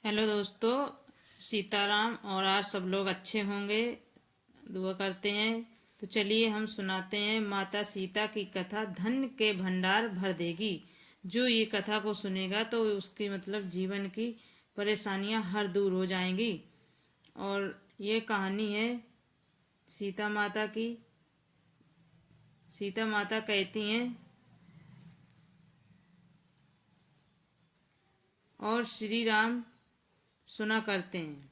Hello दोस्तों, सीताराम। और आज सब लोग अच्छे होंगे, दुआ करते हैं। तो चलिए हम सुनाते हैं माता सीता की कथा, धन के भंडार भर देगी। जो ये कथा को सुनेगा तो उसकी मतलब जीवन की परेशानियां हर दूर हो जाएंगी। और ये कहानी है सीता माता की। सीता माता कहती हैं और श्री राम सुना करते हैं।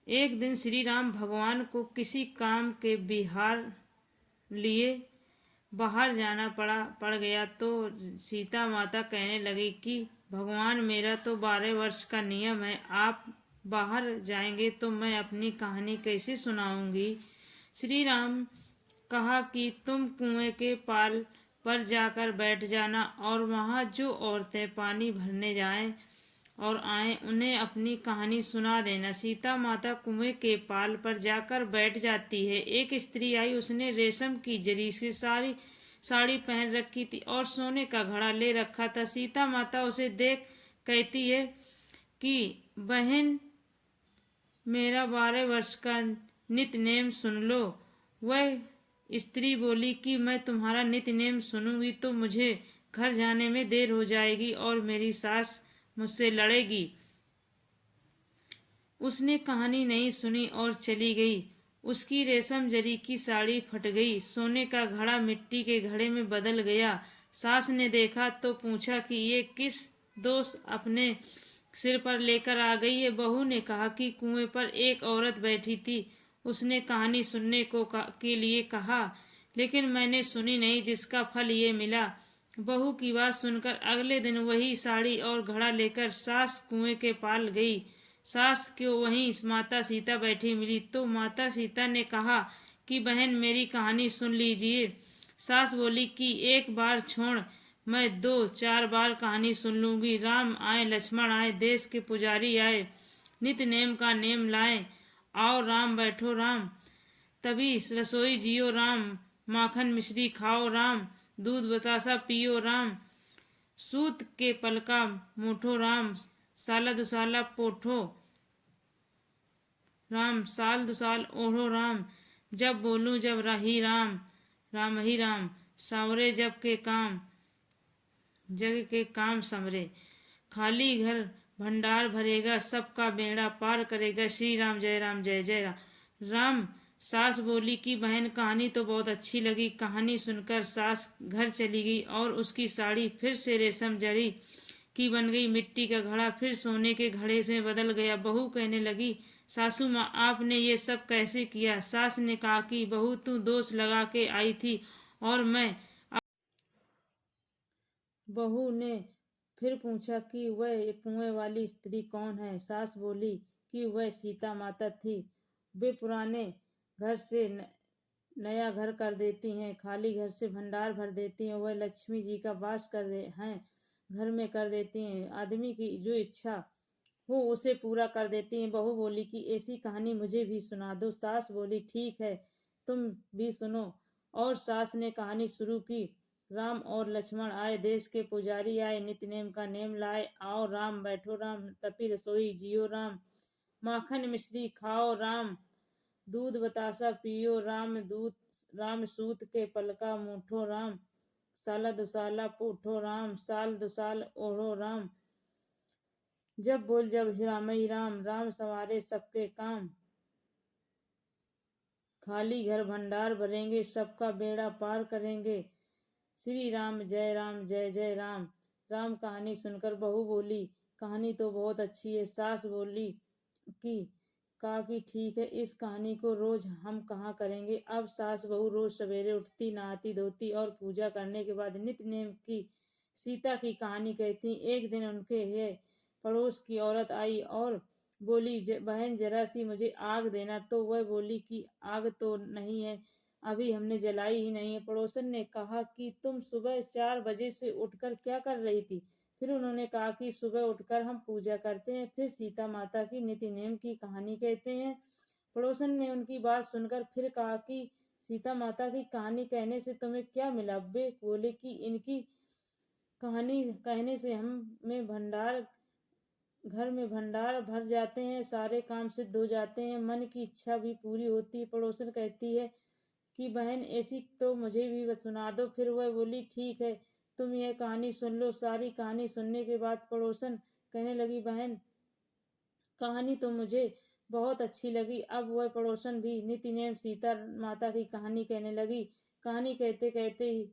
एक दिन श्री राम भगवान को किसी काम के बिहार लिए बाहर जाना पड़ गया। तो सीता माता कहने लगी कि भगवान, मेरा तो 12 वर्ष का नियम है, आप बाहर जाएंगे तो मैं अपनी कहानी कैसे सुनाऊंगी। श्री राम कहा कि तुम कुएं के पाल पर जाकर बैठ जाना और वहां जो औरतें पानी भरने जाएं और आए उन्हें अपनी कहानी सुना देना। सीता माता कुएं के पाल पर जाकर बैठ जाती है। एक स्त्री आई, उसने रेशम की जरी से साड़ी पहन रखी थी और सोने का घड़ा ले रखा था। सीता माता उसे देख कहती है कि बहन, मेरा 12 वर्ष का नित नेम सुन लो। वह स्त्री बोली कि मैं तुम्हारा नित नेम सुनूंगी तो मुझे घर जाने में देर हो जाएगी और मेरी सास मुझसे लड़ेगी। उसने कहानी नहीं सुनी और चली गई। उसकी रेशम जरी की साड़ी फट गई, सोने का घड़ा मिट्टी के घड़े में बदल गया। सास ने देखा तो पूछा कि ये किस दोष अपने सिर पर लेकर आ गई है। बहू ने कहा कि कुएं पर एक औरत बैठी थी, उसने कहानी सुनने के लिए कहा, लेकिन मैंने सुनी नहीं, जिसका फल ये मिला। बहू की बात सुनकर अगले दिन वही साड़ी और घड़ा लेकर सास कुएं के पाल गई। सास को वहीं माता सीता बैठी मिली तो माता सीता ने कहा कि बहन, मेरी कहानी सुन लीजिए। सास बोली कि एक बार छोड़, मैं 2-4 बार कहानी सुन लूंगी। राम आए, लक्ष्मण आए, देश के पुजारी आए, नित नेम का नेम लाए, आओ राम बैठो राम, तभी रसोई जियो राम, माखन मिश्री खाओ राम, दूध बतासा पियो राम, सूत के पलका मूठो राम, साला दुसाला पोठो राम, साल दुसाल ओढ़ो राम, जब बोलूं जब रही राम, राम ही राम, सावरे जब के काम, जग के काम समरे, खाली घर भंडार भरेगा, सबका बेड़ा पार करेगा, श्री राम जय राम जय जय राम। राम। सास बोली कि बहन, कहानी तो बहुत अच्छी लगी। कहानी सुनकर सास घर चली गई और उसकी साड़ी फिर से रेशम जरी की बन गई, मिट्टी का घड़ा फिर सोने के घड़े में बदल गया। बहू कहने लगी, सासू माँ, आपने ये सब कैसे किया। सास ने कहा कि बहू, तू दोष लगा के आई थी और मैं। बहू ने फिर पूछा कि वह कुएं वाली स्त्री कौन है। सास बोली कि वह सीता माता थी। वे पुराने घर से नया घर कर देती हैं, खाली घर से भंडार भर देती हैं, वह लक्ष्मी जी का वास हैं घर में कर देती हैं, आदमी की जो इच्छा हो उसे पूरा कर देती हैं। बहू बोली कि ऐसी कहानी मुझे भी सुना दो। सास बोली, ठीक है, तुम भी सुनो। और सास ने कहानी शुरू की। राम और लक्ष्मण आए, देश के पुजारी आए, नित नेम का नेम लाए, आओ राम बैठो राम, तपी रसोई जियो राम, माखन मिश्री खाओ राम, दूध बतासा पियो राम, दूध राम, सूत के पलका मूठो राम, साला दुसाला पूठो राम, साल दुसाल ओढ़ो राम, जब बोल जब रामई राम, राम सवारे सबके काम, खाली घर भंडार भरेंगे, सबका बेड़ा पार करेंगे, श्री राम जय जय राम। राम। कहानी सुनकर बहू बोली, कहानी तो बहुत अच्छी है। सास बोली कि कहा कि ठीक है, इस कहानी को रोज हम कहा करेंगे। अब सास बहू रोज सवेरे उठती, नहाती धोती और पूजा करने के बाद नित्य नेम की सीता की कहानी कहती। एक दिन उनके ये पड़ोस की औरत आई और बोली, बहन, जरा सी मुझे आग देना। तो वह बोली कि आग तो नहीं है, अभी हमने जलाई ही नहीं है। पड़ोसन ने कहा कि तुम सुबह 4 बजे से उठकर क्या कर रही थी। फिर उन्होंने कहा कि सुबह उठकर हम पूजा करते हैं, फिर सीता माता की नीति नेम की कहानी कहते हैं। पड़ोसन ने उनकी बात सुनकर फिर कहा कि सीता माता की कहानी कहने से तुम्हें क्या मिला। वे बोले कि इनकी कहानी कहने से हमें भंडार घर में भंडार भर जाते हैं, सारे काम सिद्ध हो जाते हैं, मन की इच्छा भी पूरी होती है। पड़ोसन कहती है कि बहन ऐसी तो मुझे भी सुना दो। फिर वह बोली ठीक है, तुम यह कहानी सुन लो। सारी कहानी सुनने के बाद पड़ोसन कहने लगी बहन कहानी तो मुझे बहुत अच्छी लगी। अब वह पड़ोसन भी नित्य नेम सीता माता की कहानी कहने लगी। कहानी कहते कहते ही